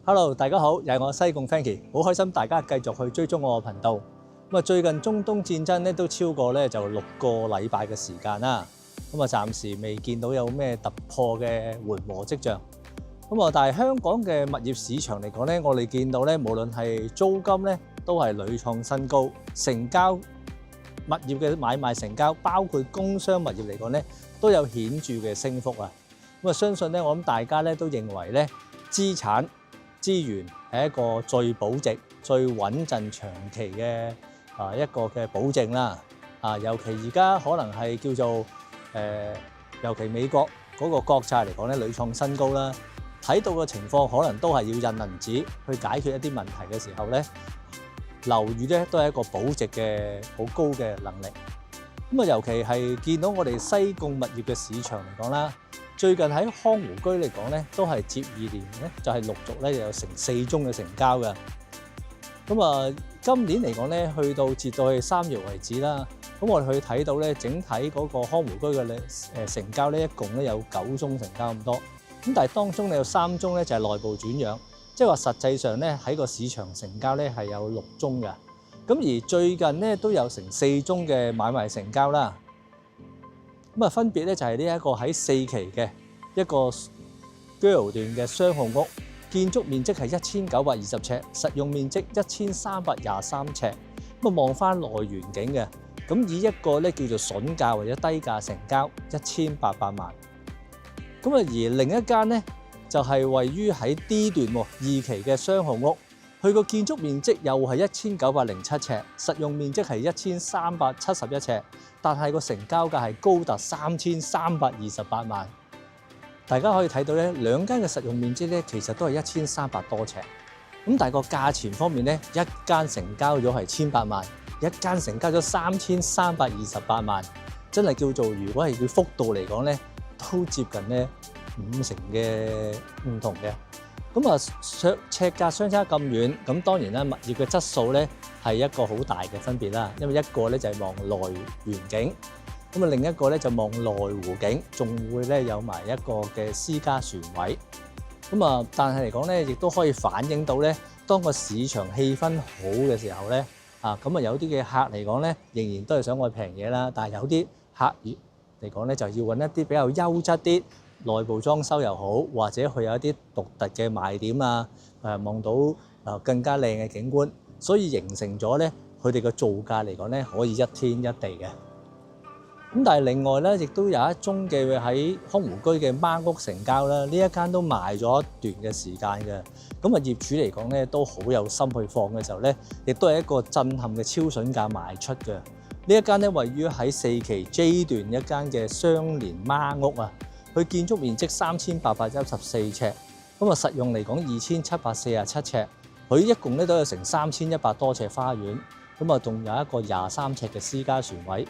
Hello，大家好，又係我西貢 Frankie， 好開心大家繼續去追蹤我個頻道。最近中東戰爭咧都超過咧就6個禮拜嘅時間啦。暫時未見到有咩突破嘅緩和跡象。但係香港嘅物業市場嚟講咧，我哋見到咧，無論係租金咧都係屢創新高，成交物業嘅買賣成交，包括工商物業嚟講咧，都有顯著嘅升幅啊。相信咧，我諗大家咧都認為咧，資產資源係一個最保值、最穩陣長期嘅一個嘅保證啦。尤其而家可能係叫做尤其美國嗰個國債嚟講咧，屢創新高啦。睇到嘅情況可能都係要印銀紙去解決一啲問題嘅時候咧，樓宇咧都係一個保值嘅好高嘅能力。尤其係見到我哋西貢物業嘅市場嚟講啦。最近喺康湖居嚟講咧，都係接二連咧，就係陸續咧有成4宗嘅成交嘅。今年嚟講咧，截到去3月為止啦。我哋去睇到咧，整體嗰個康湖居嘅成交咧，一共咧有9宗成交咁多。但係當中咧有3宗咧就係內部轉讓，即係話實際上咧喺個市場成交咧係有6宗嘅。而最近咧都有成4宗嘅買賣成交啦。分別咧就係呢一個喺4期嘅一個 Girl 段嘅雙號屋，建築面積係1920尺，實用面積1323尺。望翻內園景嘅，以一個咧叫做筍價或者低價成交1800萬。而另一間咧就係位於喺 D 段2期嘅雙號屋，佢個建築面積又係1907尺，實用面積係1371尺。但係個成交價係高達3328萬，大家可以睇到咧，兩間嘅實用面積咧其實都係1300多尺。但係個價錢方面咧，一間成交咗係1800萬，一間成交咗3328萬，真係叫做如果係叫幅度嚟講咧，都接近咧5成嘅唔同嘅。尺價相差咁遠，當然啦，物業嘅質素咧係一個好大嘅分別啦。因為一個咧就係望內園景，另一個咧就望內湖景，仲會咧有埋一個嘅私家船位。但係嚟講咧，亦都可以反映到咧，當個市場氣氛好嘅時候咧，有啲嘅客嚟講咧，仍然都係想愛平嘢啦。但係有啲客嚟講咧，就要揾一啲比較優質啲。內部裝修又好，或者佢有一啲獨特嘅賣點啊，望到更加靚嘅景觀，所以形成咗咧，佢哋嘅造價嚟講咧，可以一天一地嘅。但係另外咧，亦都有一宗嘅喺康湖居嘅孖屋成交啦，呢一間都賣咗一段嘅時間嘅。業主嚟講咧，都好有心去放嘅時候咧，亦都係一個震撼嘅超筍價賣出嘅。呢一間咧位於喺4期 J 段一間嘅雙連孖屋啊。佢建築面積3814尺，實用嚟講2747尺，佢一共咧都有成3100多尺花園，仲有一個23尺嘅私家船位，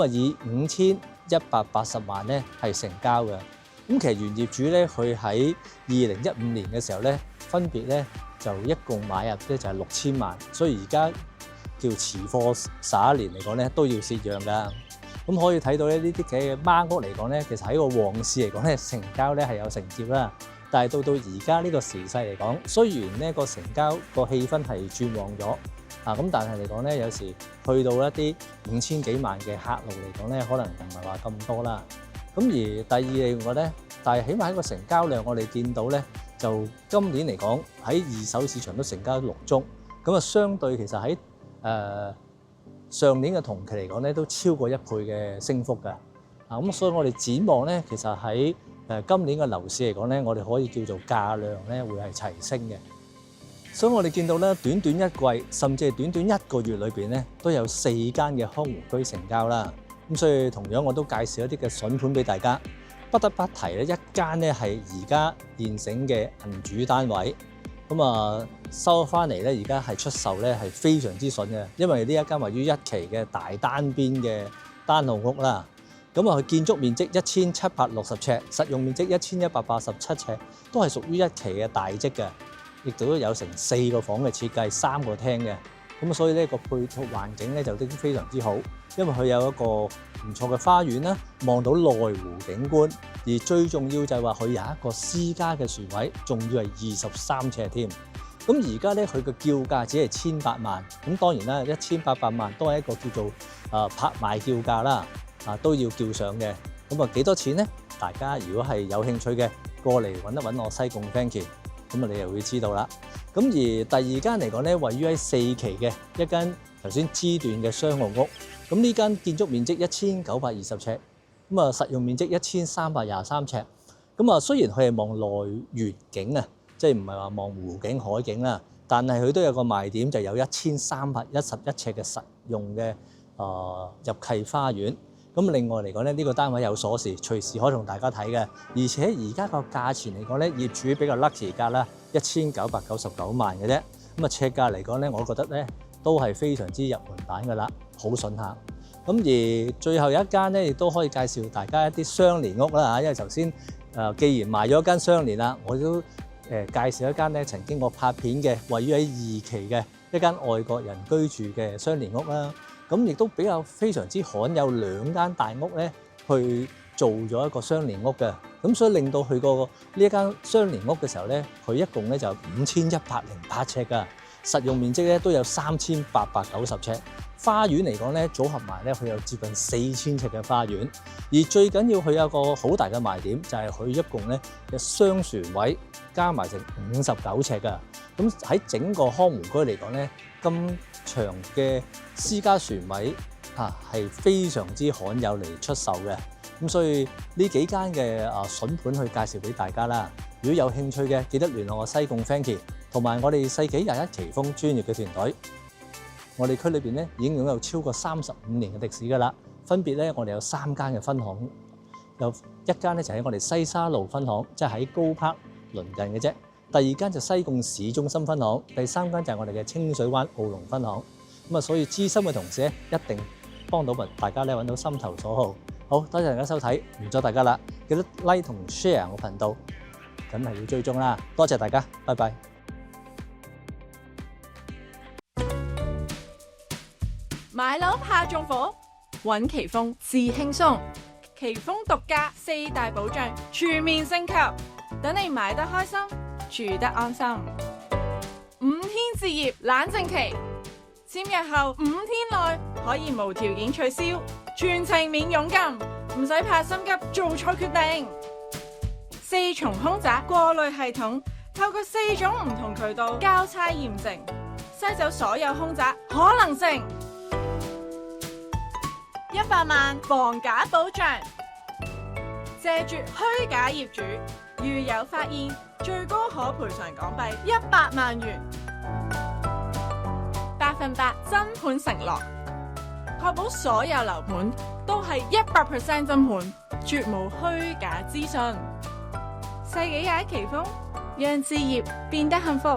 以5180萬咧係成交嘅。其實原業主咧，佢喺2015年嘅時候咧，分別咧就一共買入咧就係6000萬，所以而家叫持貨11年嚟講咧都要蝕讓㗎。可以睇到咧，呢啲嘅孖屋嚟講咧，其實喺個旺市嚟講咧，成交咧係有承接啦。但係到而家呢個時勢嚟講，雖然呢個成交個氣氛係轉旺咗，但係嚟講咧，有時去到一啲5000幾萬嘅客路嚟講咧，可能唔係話咁多啦。而第二嚟講咧，但係起碼喺個成交量，我哋見到咧，就今年嚟講喺二手市場都成交6宗，相對其實喺上年嘅同期嚟講咧，都超過1倍嘅升幅嘅。所以我哋展望咧，其實喺今年嘅樓市嚟講咧，我哋可以叫做價量咧會係齊升嘅。所以我哋見到咧，短短一季，甚至係短短1個月裏邊咧，都有4間嘅康湖居成交啦。所以同樣我都介紹一啲嘅筍盤俾大家。不得不提咧，一間咧係而家現成嘅銀主單位。收翻嚟咧，而家係出售咧係非常之筍嘅，因為呢一間位於1期嘅大單邊嘅單號屋啦。佢建築面積1760尺，實用面積1187尺，都係屬於1期嘅大積嘅，亦都有成4個房嘅設計，3個廳嘅。所以呢個配套環境咧就已經非常之好，因為佢有一個唔錯嘅花園啦，望到內湖景觀，而最重要就係話佢有一個私家嘅船位，仲要係23尺添。咁而家咧佢嘅叫價只係1800萬，咁當然啦，1800萬都係一個叫做拍賣叫價啦，都要叫上嘅。咁幾多錢咧？大家如果係有興趣嘅，過嚟揾一揾我西貢 Frankie， 咁你又會知道啦。咁而第二間嚟講咧，位於喺4期嘅一間頭先 G 段嘅商務屋，咁呢間建築面積1920尺，咁實用面積1323尺。咁雖然佢係望內粵景啊，即係唔係話望湖景海景啦，但係佢都有個賣點，就有1311尺嘅實用嘅入契花園。咁另外嚟講咧，呢個單位有鎖匙，隨時可以同大家睇嘅。而且而家個價錢嚟講咧，業主比較 lucky 價啦，1999萬嘅啫。咁尺價嚟講咧，我覺得咧都係非常之入門版㗎啦，好筍下。咁而最後有一間咧，亦都可以介紹大家一啲相連屋啦嚇，因為頭先既然賣咗一間相連啦，我都介紹一間咧曾經我拍片嘅，位於喺2期嘅一間外國人居住嘅相連屋啦。咁亦都比較非常之罕有2間大屋咧，去做咗一個相連屋嘅。咁所以令到佢個呢一間相連屋嘅時候咧，佢一共咧就5108尺㗎，實用面積咧都有3890尺。花園嚟講咧，組合埋咧佢有接近4000尺嘅花園。而最緊要佢有個好大嘅賣點，就係佢一共咧嘅雙船位加埋成59尺㗎。咁喺整個康湖居嚟講咧，咁長嘅私家船位係非常之罕有嚟出售嘅。咁所以呢幾間嘅筍盤去介紹俾大家啦。如果有興趣嘅，記得聯絡我西貢 Frankie 同埋我哋世紀21奇峰專業嘅團隊。我哋區裏邊咧已經擁有超過35年嘅歷史㗎啦。分別咧，我哋有3間嘅分行，有一間咧就喺我哋西沙路分行，即係喺高柏鄰近嘅啫。第2間就西貢市中心分行，第3間就係我哋嘅清水灣澳龍分行。所以資深嘅同事咧，一定幫到大家咧揾到心頭所好。好多謝大家收睇，唔阻大家啦，記得 like 同 share 我頻道，梗係要追蹤啦。多謝大家，拜拜。買樓怕中火，揾奇峰至輕鬆。奇峰獨家4大保障全面升級，等你買得開心，住得安心。5天置業冷靜期，簽約後5天內可以無條件取消，全程免佣金，唔使怕心急做錯決定。4重空宅過濾系統，透過4種唔同渠道交叉驗證，篩走所有空宅可能性。100萬防假保障，謝絕虛假業主，如有發現，最高可賠償港幣100萬元。100%真盤承諾，確保所有樓盤都係100%真盤，絕無虛假資訊。世紀21奇峰，讓置業變得幸福。